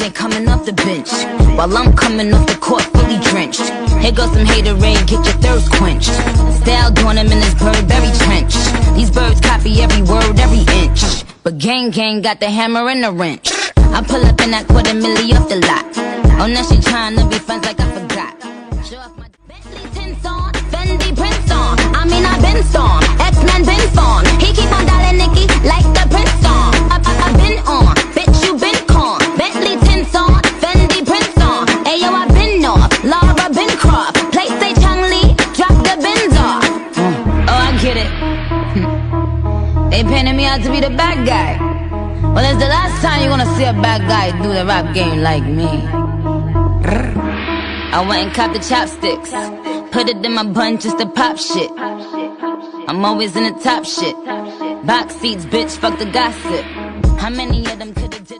niggas ain't coming off the bench, while I'm coming off the court fully drenched. Here goes some haterade, get your thirst quenched. Style doing him in this Burberry trench. These birds copy every word, every inch, but gang got the hammer and the wrench. I pull up in that $250,000 off the lot. Oh, now she tryna be friends like I forgot. Show off my Bentley tints on, Fendi prints on. I mean I been storm, X-Men been formed. He keep on dialing Nicki like the Prince song. I been on, bitch you been con. Bentley tints on, Fendi prints on. Ayo I been off, Laura been cropped. Place say Chung-Li, drop the Benz off. Oh I get it. They painted me out to be the bad guy. Well, it's the last time you're gonna see a bad guy do the rap game like me. I went and copped the chopsticks, put it in my bun just to pop shit. I'm always in the top shit. Box seats, bitch, fuck the gossip. How many of them could've did